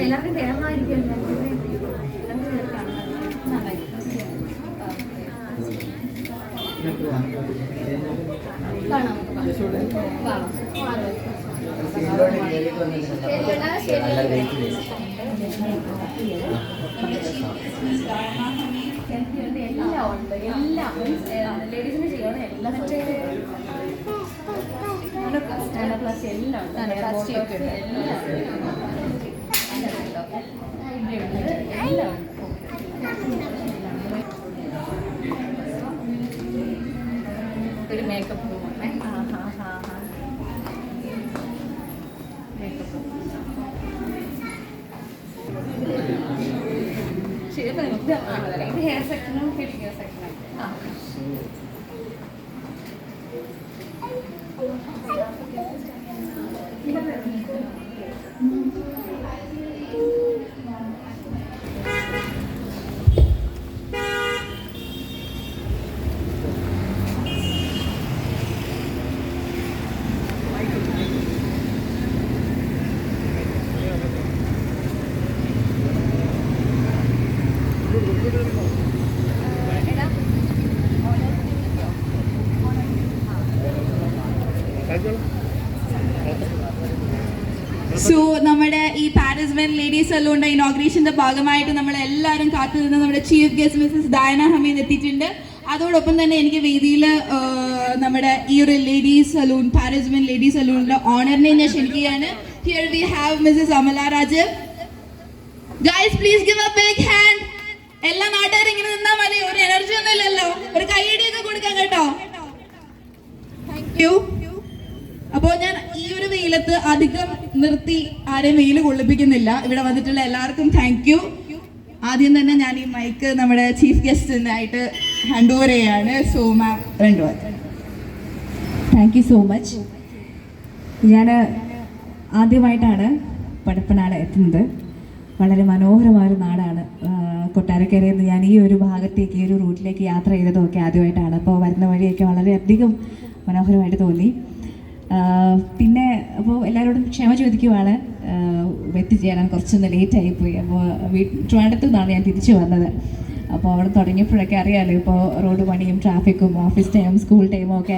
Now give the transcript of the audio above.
എല്ലാവർക്കും കേരളമായിരിക്കുമല്ലോ. എല്ലാം ഉണ്ട്, എല്ലാം ലേഡീസിന് ചെയ്യണം. എല്ലാം പ്ലസ് എല്ലാം ഒരു മേക്കപ്പ് റൂമാണ്. ഇത് ഹെയർ സെക്ഷനും ഫിറ്റിംഗ് സെക്ഷനും. സോ നമ്മുടെ ഈ പാരീസ് മെൻ ലേഡീസ് സലൂണിന്റെ ഇനോഗ്രേഷന്റെ ഭാഗമായിട്ട് നമ്മൾ എല്ലാവരും കാത്തുനിന്ന് നമ്മുടെ chief guest Mrs Diana Hameed എത്തിയിട്ടുണ്ട്. അതോടൊപ്പം തന്നെ എനിക്ക് വേദിയിൽ നമ്മുടെ ഈ ഒരു ladies salon Paris men ladies സലൂണിന്റെ ഓണറിനെ ഞാൻ ക്ഷണിക്കുകയാണ്. Here we have Mrs Amala Rajeev. Guys please give a big hand. എല്ലാ നാട്ടുകാരും ഇങ്ങനെ നിന്നാൽ മതി, ഒരു എനർജി ഒന്നും ഇല്ലല്ലോ, ഒരു കൈയടിയൊക്കെ കൊടുക്കാം കേട്ടോ. Thank you. അപ്പോൾ ഞാൻ ഈ ഒരു വെയിലത്ത് അധികം നിർത്തി ആരെയും വെയിൽ കൊള്ളിപ്പിക്കുന്നില്ല. ഇവിടെ വന്നിട്ടുള്ള എല്ലാവർക്കും താങ്ക് യു. ആദ്യം തന്നെ ഞാൻ ഈ മൈക്ക് നമ്മുടെ ചീഫ് ഗസ്റ്റിനായിട്ട് ഹാൻഡ് ഓവർ ചെയ്യാണ്. സോ മാം രണ്ടുപേർ. Thank you so much. ഞാൻ ആദ്യമായിട്ടാണ് പടപ്പനാട് എത്തുന്നത്. വളരെ മനോഹരമായൊരു നാടാണ് കൊട്ടാരക്കരയിൽ നിന്ന്. ഞാൻ ഈ ഒരു ഭാഗത്തേക്ക്, ഈ ഒരു റൂട്ടിലേക്ക് യാത്ര ചെയ്തതൊക്കെ ആദ്യമായിട്ടാണ്. അപ്പോൾ വരുന്ന വഴിയൊക്കെ വളരെയധികം മനോഹരമായിട്ട് തോന്നി. പിന്നെ അപ്പോൾ എല്ലാവരോടും ക്ഷമ ചോദിക്കുവാണ്, എത്തിച്ചേരാൻ കുറച്ചൊന്ന് ലേറ്റായിപ്പോയി. അപ്പോൾ ട്രിവാൻഡ്രത്തു നിന്നാണ് ഞാൻ തിരിച്ചു വന്നത്. അപ്പോൾ അവിടെ തുടങ്ങിയപ്പോഴൊക്കെ അറിയാമല്ലോ, ഇപ്പോൾ റോഡ് പണിയും ട്രാഫിക്കും ഓഫീസ് ടൈമും സ്കൂൾ ടൈമും ഒക്കെ